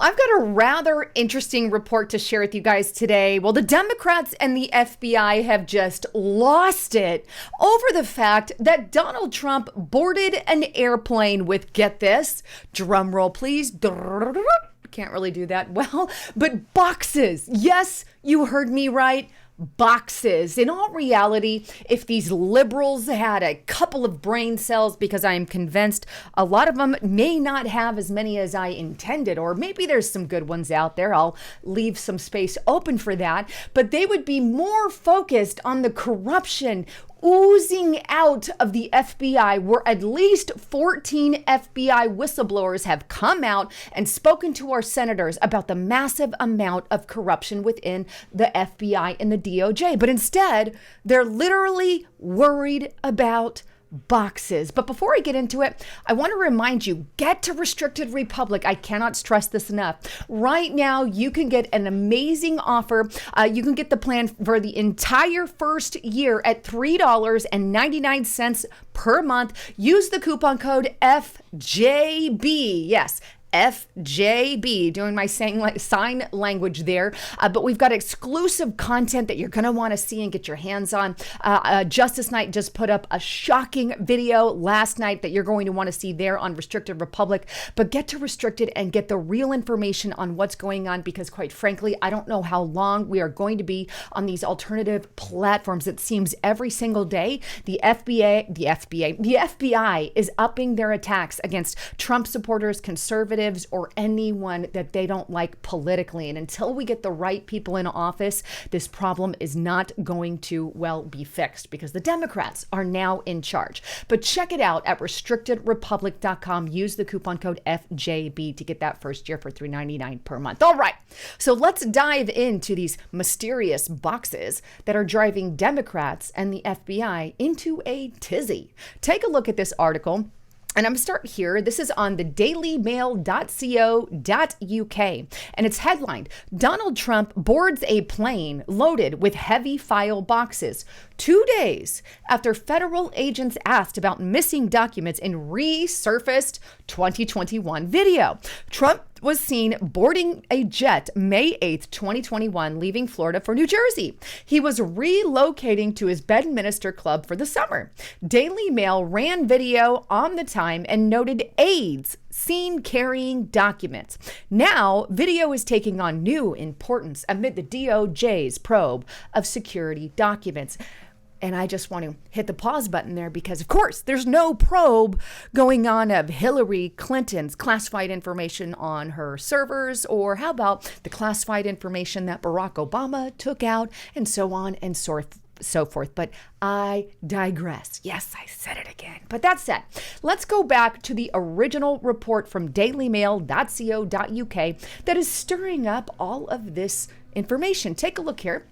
Well, I've got a rather interesting report to share with you guys today. Well, the Democrats and the FBI have just lost it over the fact that Donald Trump boarded an airplane with, get this, drum roll please, can't really do that well, but boxes. Yes, you heard me right. Boxes. In all reality, if these liberals had a couple of brain cells, because I am convinced a lot of them may not have as many as I intended, or maybe there's some good ones out there. I'll leave some space open for that, but they would be more focused on the corruption oozing out of the FBI, where at least 14 FBI whistleblowers have come out and spoken to our senators about the massive amount of corruption within the FBI and the DOJ. But instead, they're literally worried about boxes. But before I get into it, I want to remind you, get to Restricted Republic. I cannot stress this enough. Right now, you can get an amazing offer. You can get the plan for the entire first year at $3.99 per month. Use the coupon code FJB. Yes, FJB, doing my sign language there. But we've got exclusive content that you're going to want to see and get your hands on. Justice Night just put up a shocking video last night that you're going to want to see there on Restricted Republic. But get to Restricted and get the real information on what's going on, because quite frankly, I don't know how long we are going to be on these alternative platforms. It seems every single day the FBI is upping their attacks against Trump supporters, conservatives, or anyone that they don't like politically. And until we get the right people in office, this problem is not going to, well, be fixed, because the Democrats are now in charge. But check it out at restrictedrepublic.com. Use the coupon code FJB to get that first year for $3.99 per month. All right, so let's dive into these mysterious boxes that are driving Democrats and the FBI into a tizzy. Take a look at this article. And I'm going to start here. This is on the dailymail.co.uk, and it's headlined, Donald Trump boards a plane loaded with heavy file boxes 2 days after federal agents asked about missing documents in resurfaced 2021 video. Trump was seen boarding a jet May 8th, 2021, leaving Florida for New Jersey. He was relocating to his Bedminster club for the summer. Daily Mail ran video on the time and noted aides seen carrying documents. Now, video is taking on new importance amid the DOJ's probe of security documents. And I just want to hit the pause button there because, of course, there's no probe going on of Hillary Clinton's classified information on her servers, or how about the classified information that Barack Obama took out, and so on and so forth. But I digress. Yes, I said it again. But that said, let's go back to the original report from dailymail.co.uk that is stirring up all of this information. Take a look here.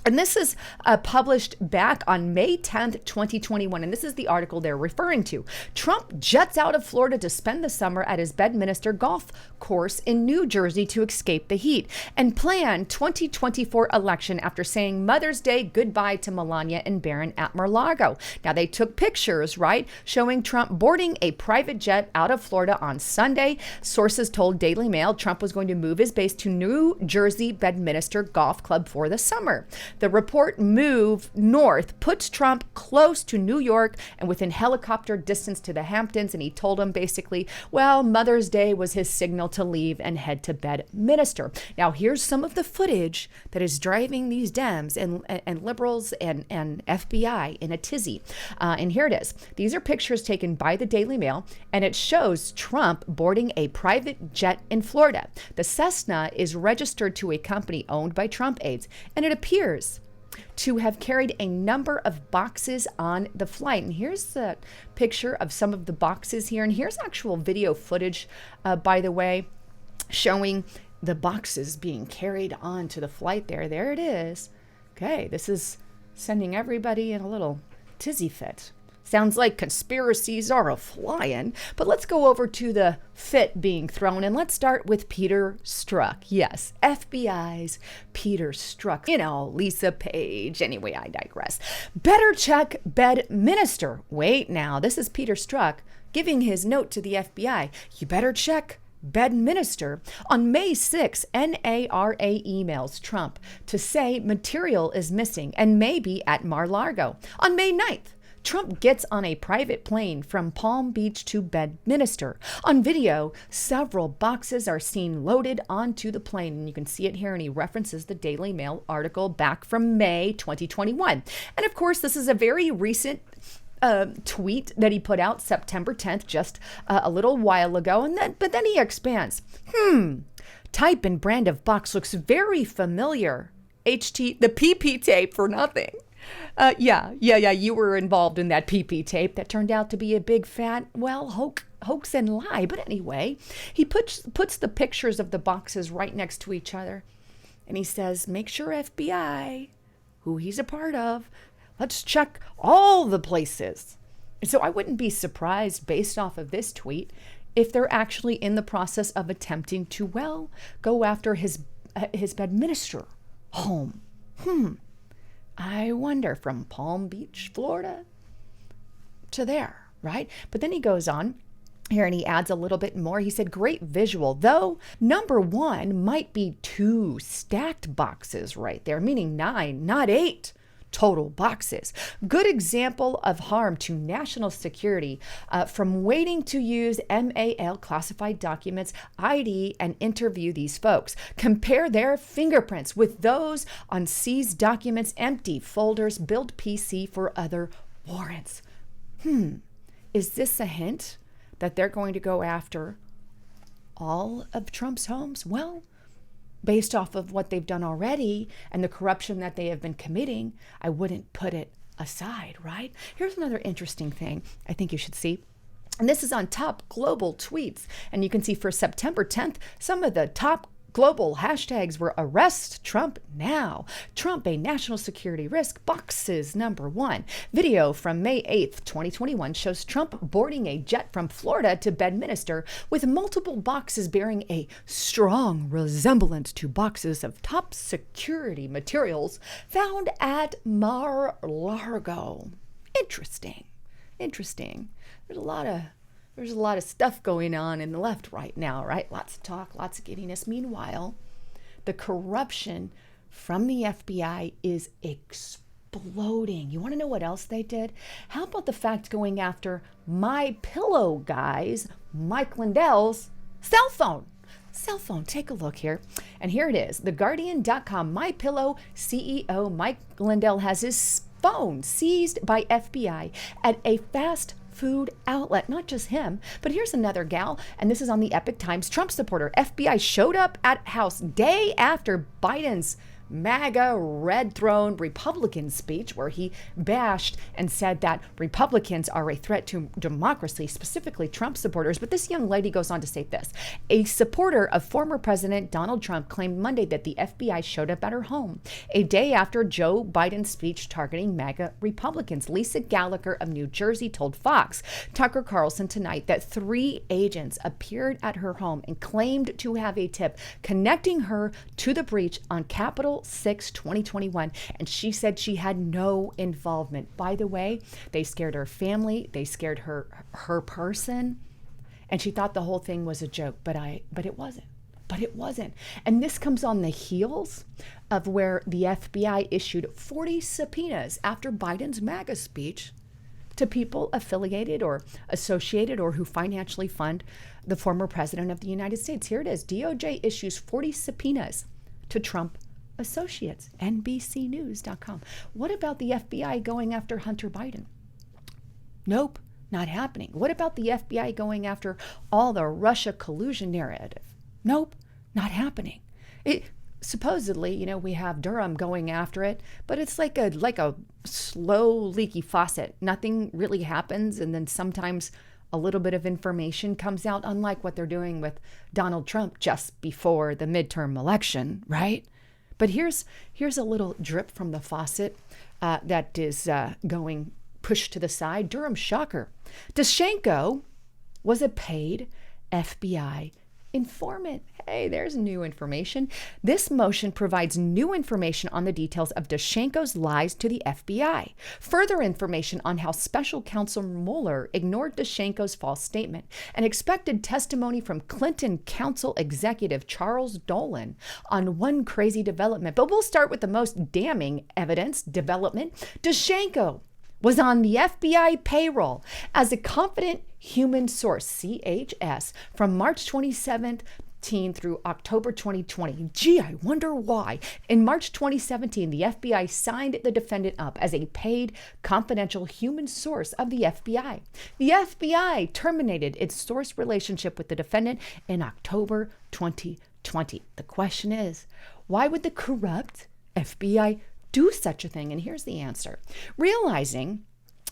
And this is published back on May 10th, 2021. And this is the article they're referring to. Trump jets out of Florida to spend the summer at his Bedminster golf course in New Jersey to escape the heat and plan 2024 election after saying Mother's Day goodbye to Melania and Barron at Mar-a-Lago. Now, they took pictures, right, showing Trump boarding a private jet out of Florida on Sunday. Sources told Daily Mail Trump was going to move his base to New Jersey Bedminster Golf Club for the summer. The report move north puts Trump close to New York and within helicopter distance to the Hamptons. And he told him basically, well, Mother's Day was his signal to leave and head to Bedminster. Now, here's some of the footage that is driving these Dems and liberals and FBI in a tizzy. And here it is. These are pictures taken by the Daily Mail, and it shows Trump boarding a private jet in Florida. The Cessna is registered to a company owned by Trump aides, and it appears to have carried a number of boxes on the flight. And here's the picture of some of the boxes here. And here's actual video footage, by the way, showing the boxes being carried onto the flight there. There it is. Okay, this is sending everybody in a little tizzy fit. Sounds like conspiracies are a-flying, but let's go over to the fit being thrown, and let's start with Peter Strzok. Yes, FBI's Peter Strzok. You know, Lisa Page. Anyway, I digress. Better check Bedminster. Wait now, this is Peter Strzok giving his note to the FBI. You better check Bedminster. On May 6, NARA emails Trump to say material is missing and may be at Mar-a-Lago. On May 9th, Trump gets on a private plane from Palm Beach to Bedminster. On video, several boxes are seen loaded onto the plane, and you can see it here, and he references the Daily Mail article back from May 2021. And of course, this is a very recent tweet that he put out September 10th, just a little while ago. But then he expands. Type and brand of box looks very familiar. The PP tape for nothing. Yeah, you were involved in that PP tape that turned out to be a big fat, hoax and lie. But anyway, he puts the pictures of the boxes right next to each other. And he says, make sure FBI, who he's a part of, let's check all the places. And so I wouldn't be surprised, based off of this tweet, if they're actually in the process of attempting to, go after his Bedminster home. I wonder, from Palm Beach, Florida to there, right? But then he goes on here and he adds a little bit more. He said, great visual, though number one might be 2 stacked boxes right there, meaning 9, not 8 total boxes. Good example of harm to national security from waiting to use MAL classified documents, ID, and interview these folks. Compare their fingerprints with those on seized documents, empty folders, build PC for other warrants. Is this a hint that they're going to go after all of Trump's homes? Well, based off of what they've done already and the corruption that they have been committing, I wouldn't put it aside, right? Here's another interesting thing I think you should see. And this is on top global tweets. And you can see for September 10th, some of the top global hashtags were arrest Trump now. Trump, a national security risk, boxes number 1. Video from May 8th, 2021 shows Trump boarding a jet from Florida to Bedminster with multiple boxes bearing a strong resemblance to boxes of top security materials found at Mar-a-Lago. Interesting. There's a lot of stuff going on in the left right now, right? Lots of talk, lots of giddiness. Meanwhile, the corruption from the FBI is exploding. You want to know what else they did? How about the fact going after MyPillow guy's, Mike Lindell's cell phone? Take a look here. And here it is. TheGuardian.com, MyPillow CEO Mike Lindell has his phone seized by FBI at a fast food outlet. Not just him, but here's another gal, and this is on the Epic Times. Trump supporter, FBI showed up at house day after Biden's MAGA red throne Republican speech, where he bashed and said that Republicans are a threat to democracy, specifically Trump supporters. But this young lady goes on to say this. A supporter of former President Donald Trump claimed Monday that the FBI showed up at her home a day after Joe Biden's speech targeting MAGA Republicans. Lisa Gallagher of New Jersey told Fox Tucker Carlson tonight that 3 agents appeared at her home and claimed to have a tip connecting her to the breach on Capitol 6, 2021, and she said she had no involvement. By the way, they scared her family, they scared her person, and she thought the whole thing was a joke, but it wasn't. And this comes on the heels of where the FBI issued 40 subpoenas after Biden's MAGA speech to people affiliated or associated or who financially fund the former president of the United States. Here it is. DOJ issues 40 subpoenas to Trump associates, NBCnews.com. What about the FBI going after Hunter Biden? Nope, not happening. What about the FBI going after all the Russia collusion narrative? Nope, not happening. Supposedly, we have Durham going after it, but it's like a slow leaky faucet. Nothing really happens, and then sometimes a little bit of information comes out, unlike what they're doing with Donald Trump just before the midterm election, right? But here's a little drip from the faucet that is going pushed to the side. Durham shocker. Daschenko was a paid FBI informant. Hey, there's new information. This motion provides new information on the details of Daschenko's lies to the FBI. Further information on how Special Counsel Mueller ignored Daschenko's false statement, and expected testimony from Clinton counsel executive Charles Dolan on one crazy development. But we'll start with the most damning evidence development. Daschenko was on the FBI payroll as a confident human source, CHS, from March 27th through October 2020. Gee, I wonder why. In March 2017, the FBI signed the defendant up as a paid confidential human source of the FBI. The FBI terminated its source relationship with the defendant in October 2020. The question is, why would the corrupt FBI do such a thing? And here's the answer. Realizing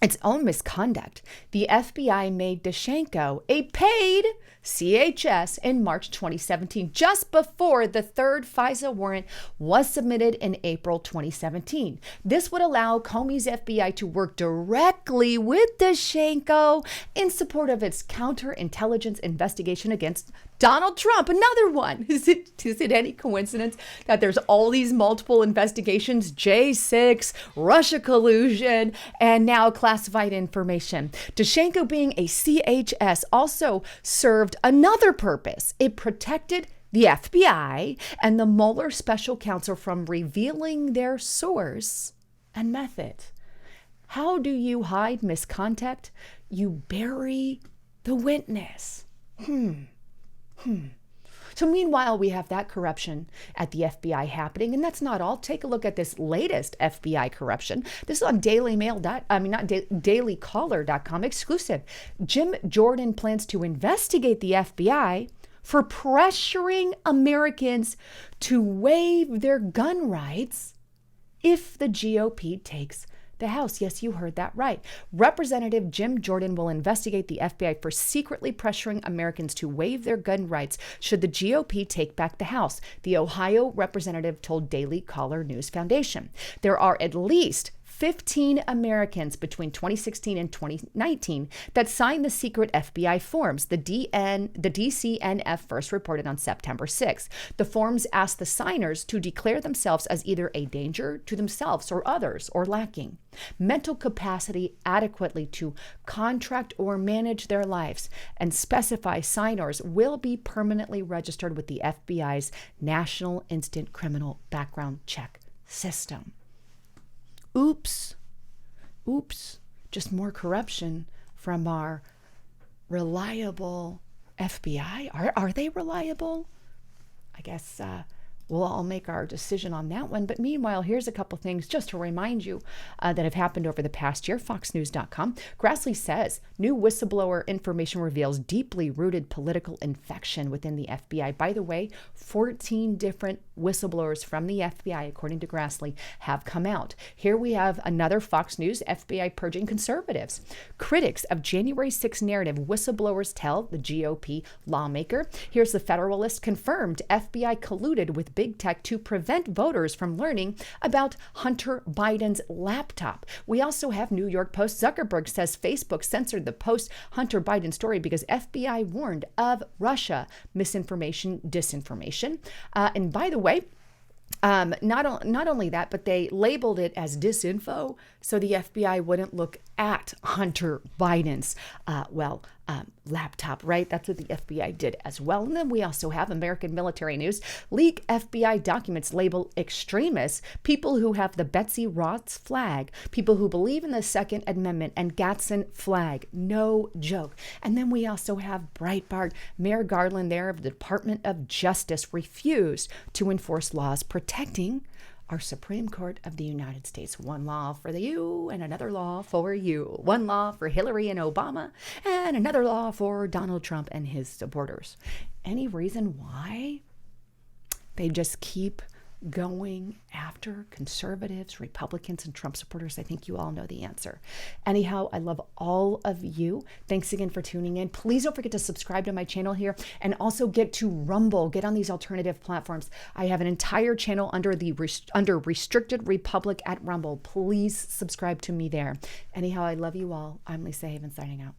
its own misconduct, the FBI made Daschenko a paid CHS in March 2017, just before the third FISA warrant was submitted in April 2017. This would allow Comey's FBI to work directly with Daschenko in support of its counterintelligence investigation against Donald Trump. Another one. Is it any coincidence that there's all these multiple investigations, J6, Russia collusion, and now classified information? Daschenko being a CHS also served another purpose. It protected the FBI and the Mueller special counsel from revealing their source and method. How do you hide misconduct? You bury the witness. So meanwhile, we have that corruption at the FBI happening, and that's not all. Take a look at this latest FBI corruption. This is on dailycaller.com exclusive. Jim Jordan plans to investigate the FBI for pressuring Americans to waive their gun rights if the GOP takes the House. Yes, you heard that right. Representative Jim Jordan will investigate the FBI for secretly pressuring Americans to waive their gun rights should the GOP take back the House, the Ohio representative told Daily Caller News Foundation. There are at least 15 Americans between 2016 and 2019 that signed the secret FBI forms, the DCNF first reported on September 6th. The forms asked the signers to declare themselves as either a danger to themselves or others or lacking mental capacity adequately to contract or manage their lives, and specify signers will be permanently registered with the FBI's National Instant Criminal Background Check System. Oops. Just more corruption from our reliable FBI. Are they reliable? I guess we'll all make our decision on that one. But meanwhile, here's a couple things just to remind you that have happened over the past year. FoxNews.com. Grassley says new whistleblower information reveals deeply rooted political infection within the FBI. By the way, 14 different whistleblowers from the FBI, according to Grassley, have come out. Here we have another Fox News, FBI purging conservatives. Critics of January 6 narrative, whistleblowers tell the GOP lawmaker. Here's the Federalist confirmed FBI colluded with big tech to prevent voters from learning about Hunter Biden's laptop. We also have New York Post. Zuckerberg says Facebook censored the post-Hunter Biden story because FBI warned of Russia misinformation, disinformation. And by the way, not only that, but they labeled it as disinfo so the FBI wouldn't look at Hunter Biden's, laptop, right? That's what the FBI did as well. And then we also have American military news. Leak FBI documents label extremists people who have the Betsy Ross flag, people who believe in the Second Amendment and Gadsden flag. No joke. And then we also have Breitbart. Mayor Garland there of the Department of Justice refused to enforce laws protecting our Supreme Court of the United States. One law for the you and another law for you. One law for Hillary and Obama and another law for Donald Trump and his supporters. Any reason why they just keep going after conservatives, Republicans, and Trump supporters? I think you all know the answer. Anyhow, I love all of you. Thanks again for tuning in. Please don't forget to subscribe to my channel here and also get to Rumble. Get on these alternative platforms. I have an entire channel under Restricted Republic at Rumble. Please subscribe to me there. Anyhow, I love you all. I'm Lisa Haven signing out.